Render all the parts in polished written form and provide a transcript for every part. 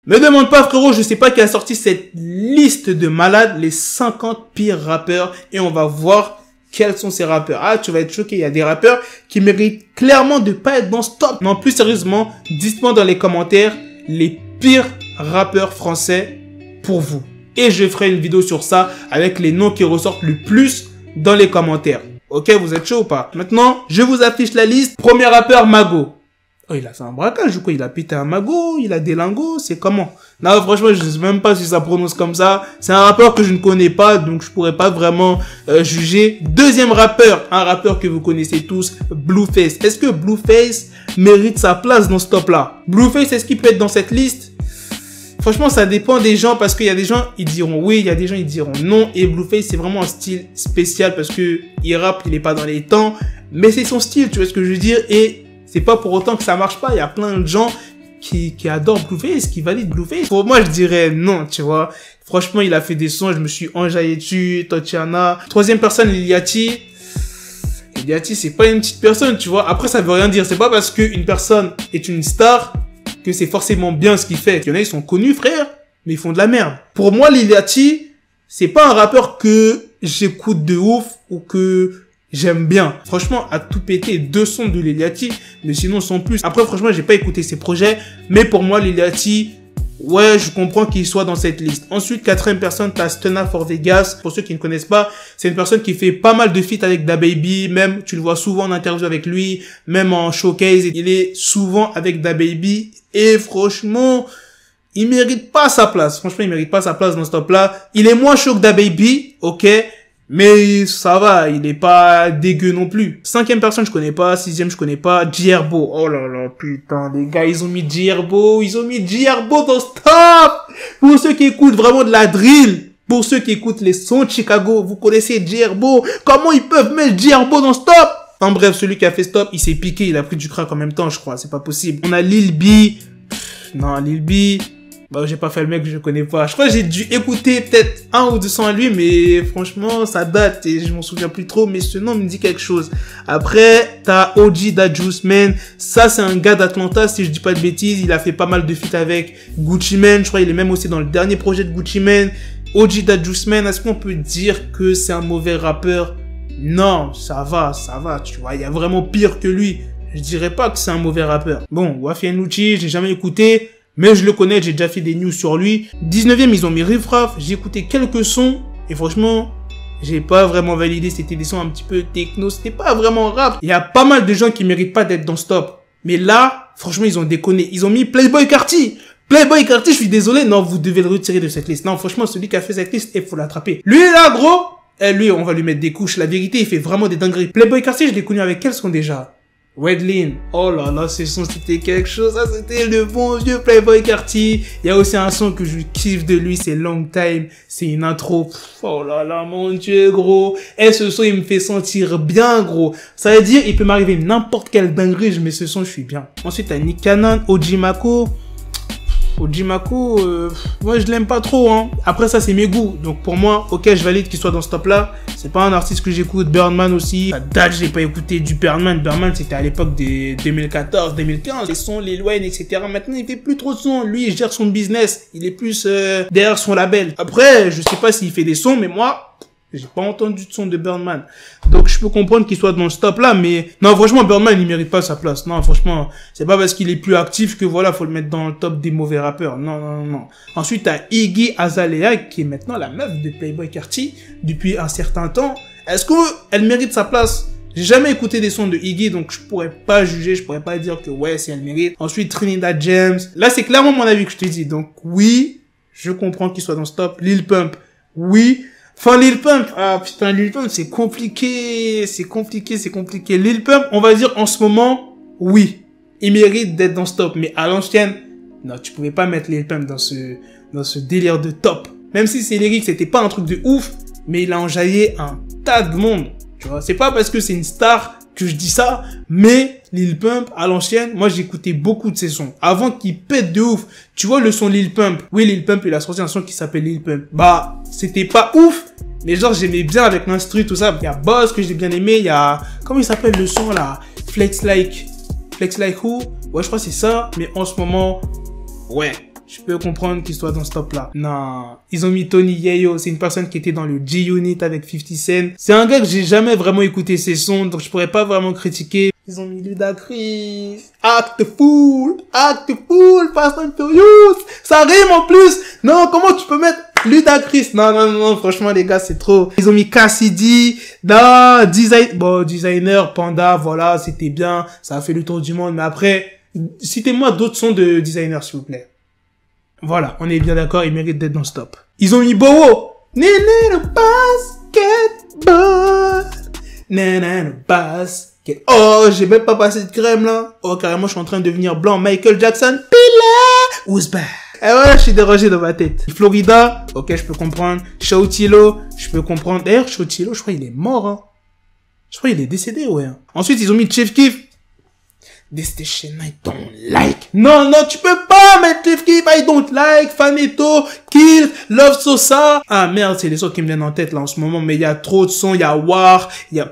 Me demande pas frérot, je sais pas qui a sorti cette liste de malades, les 50 pires rappeurs, et on va voir quels sont ces rappeurs. Ah, tu vas être choqué, il y a des rappeurs qui méritent clairement de pas être dans ce top. Non, plus sérieusement, dites-moi dans les commentaires les pires rappeurs français pour vous. Et je ferai une vidéo sur ça avec les noms qui ressortent le plus dans les commentaires. Ok, vous êtes chaud ou pas? Maintenant, je vous affiche la liste. Premier rappeur, Mago. Oh, il a fait un braquage ou quoi? Il a pété un magot, il a des lingots, c'est comment? Non, franchement, je sais même pas si ça prononce comme ça. C'est un rappeur que je ne connais pas, donc je pourrais pas vraiment juger. Deuxième rappeur, un rappeur que vous connaissez tous, Blueface. Est-ce que Blueface mérite sa place dans ce top-là? Blueface, est-ce qu'il peut être dans cette liste? Franchement, ça dépend des gens, parce qu'il y a des gens, ils diront oui, il y a des gens, ils diront non. Et Blueface, c'est vraiment un style spécial, parce que il rappe, il est pas dans les temps, mais c'est son style, tu vois ce que je veux dire? Et c'est pas pour autant que ça marche pas. Il y a plein de gens qui adorent Blueface, qui valident Blueface. Pour moi, je dirais non, tu vois. Franchement, il a fait des sons, je me suis enjaillé dessus, Tatiana. Troisième personne, Lil Yachty. Lil Yachty, c'est pas une petite personne, tu vois. Après, ça veut rien dire. C'est pas parce qu'une personne est une star que c'est forcément bien ce qu'il fait. Il y en a, ils sont connus, frère, mais ils font de la merde. Pour moi, Lil Yachty, c'est pas un rappeur que j'écoute de ouf ou que j'aime bien. Franchement, à tout péter, 2 sons de Lil Yachty, mais sinon sans plus. Après, franchement, j'ai pas écouté ses projets, mais pour moi, Lil Yachty, ouais, je comprends qu'il soit dans cette liste. Ensuite, quatrième personne, t'as Stunna for Vegas. Pour ceux qui ne connaissent pas, c'est une personne qui fait pas mal de feats avec DaBaby. Même, tu le vois souvent en interview avec lui, même en showcase. Il est souvent avec DaBaby. Et franchement, il mérite pas sa place. Franchement, il mérite pas sa place dans ce top-là. Il est moins chaud que DaBaby, ok? Mais ça va, il est pas dégueu non plus. Cinquième personne, je connais pas. Sixième, je connais pas. Djerbo. Oh là là, putain, les gars, ils ont mis Djerbo. Ils ont mis Djerbo dans ce top. Pour ceux qui écoutent vraiment de la drill, pour ceux qui écoutent les sons de Chicago, vous connaissez Djerbo. Comment ils peuvent mettre Djerbo dans ce top? En bref, celui qui a fait ce top, il s'est piqué. Il a pris du crack en même temps, je crois. C'est pas possible. On a Lil B. Non, Lil B. Bah, j'ai pas fait le mec que je connais pas. Je crois que j'ai dû écouter peut-être 1 ou 2 sons à lui, mais franchement, ça date et je m'en souviens plus trop, mais ce nom me dit quelque chose. Après, t'as OG Da Juice Man. Ça, c'est un gars d'Atlanta, si je dis pas de bêtises. Il a fait pas mal de feats avec Gucci Mane. Je crois qu'il est même aussi dans le dernier projet de Gucci Mane. OG Da Juice Man, est-ce qu'on peut dire que c'est un mauvais rappeur? Non, ça va, tu vois. Il y a vraiment pire que lui. Je dirais pas que c'est un mauvais rappeur. Bon, Wafianucci, j'ai jamais écouté. Mais je le connais, j'ai déjà fait des news sur lui. 19e, ils ont mis Riff Raff. J'ai écouté quelques sons. Et franchement, j'ai pas vraiment validé. C'était des sons un petit peu techno. C'était pas vraiment rap. Il y a pas mal de gens qui méritent pas d'être dans ce top. Mais là, franchement, ils ont déconné. Ils ont mis Playboi Carti. Playboi Carti, je suis désolé. Non, vous devez le retirer de cette liste. Non, franchement, celui qui a fait cette liste, il faut l'attraper. Lui, là, gros. Lui, on va lui mettre des couches. La vérité, il fait vraiment des dingueries. Playboi Carti, je l'ai connu avec quel son déjà? Redlin. Oh là là, ce son c'était quelque chose. Ça c'était le bon vieux Playboi Carti. Il y a aussi un son que je kiffe de lui, c'est Long Time. C'est une intro. Oh là là, mon dieu, gros. Et ce son, il me fait sentir bien, gros. Ça veut dire, il peut m'arriver n'importe quelle dinguerie, je mets ce son, je suis bien. Ensuite, t'as Nick Cannon, Ojimako. Ojimako, moi je l'aime pas trop, hein. Après ça c'est mes goûts, donc pour moi, ok, je valide qu'il soit dans ce top là. C'est pas un artiste que j'écoute. Birdman aussi, à date je l'ai pas écouté du Birdman. Birdman c'était à l'époque des 2014, 2015, les sons, Lil Wayne, etc. Maintenant il fait plus trop de sons, lui il gère son business, il est plus derrière son label. Après, je sais pas s'il fait des sons, mais moi, j'ai pas entendu de son de Birdman. Donc je peux comprendre qu'il soit dans ce top là, mais non, franchement, Birdman, il mérite pas sa place. Non, franchement, c'est pas parce qu'il est plus actif que voilà, faut le mettre dans le top des mauvais rappeurs. Non, non, non. Ensuite, t'as Iggy Azalea, qui est maintenant la meuf de Playboi Carti depuis un certain temps. Est-ce qu'elle mérite sa place? J'ai jamais écouté des sons de Iggy, donc je pourrais pas juger, je pourrais pas dire que ouais, si elle mérite. Ensuite, Trinidad James. Là, c'est clairement mon avis que je te dis. Donc oui, je comprends qu'il soit dans ce top. Lil Pump, oui. Enfin, Lil Pump, ah putain, Lil Pump, c'est compliqué. Lil Pump, on va dire en ce moment, oui, il mérite d'être dans ce top. Mais à l'ancienne, non, tu pouvais pas mettre Lil Pump dans ce délire de top. Même si ses lyrics, c'était pas un truc de ouf, mais il a enjaillé un tas de monde. Tu vois, c'est pas parce que c'est une star que je dis ça, mais Lil Pump, à l'ancienne, moi j'écoutais beaucoup de ses sons. Avant qu'il pète de ouf. Tu vois le son Lil Pump. Oui, Lil Pump, il a sorti un son qui s'appelle Lil Pump. Bah, c'était pas ouf, mais genre j'aimais bien avec l'instru, tout ça. Il y a Boss que j'ai bien aimé, il y a... Comment il s'appelle le son là? Flex Like Who? Ouais, je crois que c'est ça, mais en ce moment, ouais. je peux comprendre qu'il soit dans ce top-là. Non. Ils ont mis Tony Yayo. C'est une personne qui était dans le G-Unit avec 50 Cent. C'est un gars que j'ai jamais vraiment écouté ses sons, donc je pourrais pas vraiment critiquer. Ils ont mis Ludacris. Act Fool, Fast and Furious. Ça rime en plus. Non, comment tu peux mettre Ludacris? Non, franchement, les gars, c'est trop. Ils ont mis Cassidy. Non, Designer, Panda, voilà, c'était bien. Ça a fait le tour du monde. Mais après, citez-moi d'autres sons de Designer, s'il vous plaît. Voilà, on est bien d'accord, ils méritent d'être dans ce top. Ils ont mis Bowo. Basket. Oh, j'ai même pas passé de crème là. Oh, carrément, je suis en train de devenir blanc. Michael Jackson. Pile. Who's back? Eh ouais, je suis dérangé dans ma tête. Florida. Ok, je peux comprendre. Showtilo. Je peux comprendre. D'ailleurs, Showtilo, je crois qu'il est mort, hein. Je crois qu'il est décédé, ouais. Ensuite, ils ont mis Chief Keef. This station I don't like. Non, tu peux pas mettre Chief Keef, I don't like, Faneto, Kill, Love Sosa. Ah merde, c'est les sons qui me viennent en tête là en ce moment, mais il y a trop de sons, il y a War, il y a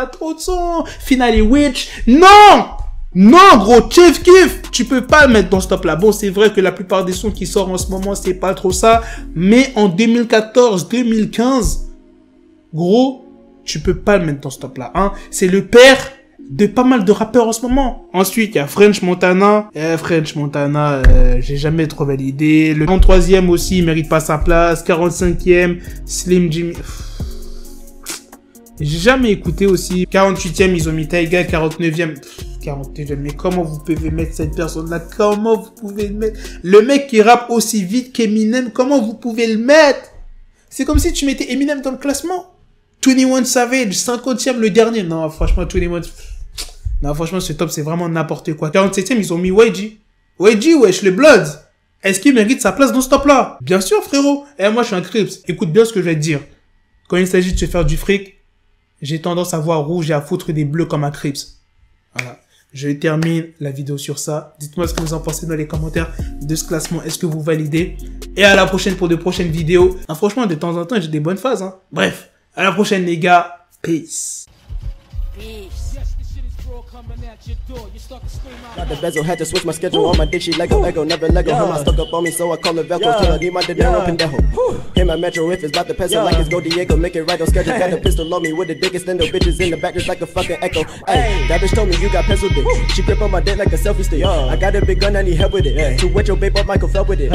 trop de sons. Finally Witch. Non, gros, Chief Keef, tu peux pas le mettre dans ce top là. Bon, c'est vrai que la plupart des sons qui sortent en ce moment, c'est pas trop ça, mais en 2014, 2015, gros, tu peux pas le mettre dans ce top là, hein. C'est le père de pas mal de rappeurs en ce moment. Ensuite, il y a French Montana. J'ai jamais trop validé. Le 33e aussi, il mérite pas sa place. 45e, Slim Jimmy. J'ai jamais écouté aussi. 48e, ils ont mis Tyga. 49e, mais comment vous pouvez mettre cette personne-là? Comment vous pouvez le mettre? Le mec qui rappe aussi vite qu'Eminem, comment vous pouvez le mettre? C'est comme si tu mettais Eminem dans le classement. 21 Savage, 50e, le dernier. Non, franchement, 21... Non, franchement, ce top, c'est vraiment n'importe quoi. 47e, ils ont mis YG. YG, wesh, le Bloods. Est-ce qu'il mérite sa place dans ce top-là? Bien sûr, frérot. Moi, je suis un Crips. Écoute bien ce que je vais te dire. Quand il s'agit de se faire du fric, j'ai tendance à voir rouge et à foutre des bleus comme un Crips. Voilà. Je termine la vidéo sur ça. Dites-moi ce que vous en pensez dans les commentaires de ce classement. Est-ce que vous validez? Et à la prochaine pour de prochaines vidéos. Ah, franchement, de temps en temps, j'ai des bonnes phases, hein. Bref. À la prochaine, les gars. Peace. Got the bezel, had to switch my schedule. On my dick, she Lego, never Lego. Her mind stuck up on me, so I call her Velcro. Till I need my dinero pendejo. Hit my metro if it's about the peso, like it's Go Diego. Make it right on schedule. Got a pistol on me with the dick extendo. Bitches in the back just like a fucking echo. Hey, that bitch told me you got pencil dick. She grip on my dick like a selfie stick. I got a big gun, I need help with it. To wet your babe up, Michael fell with it.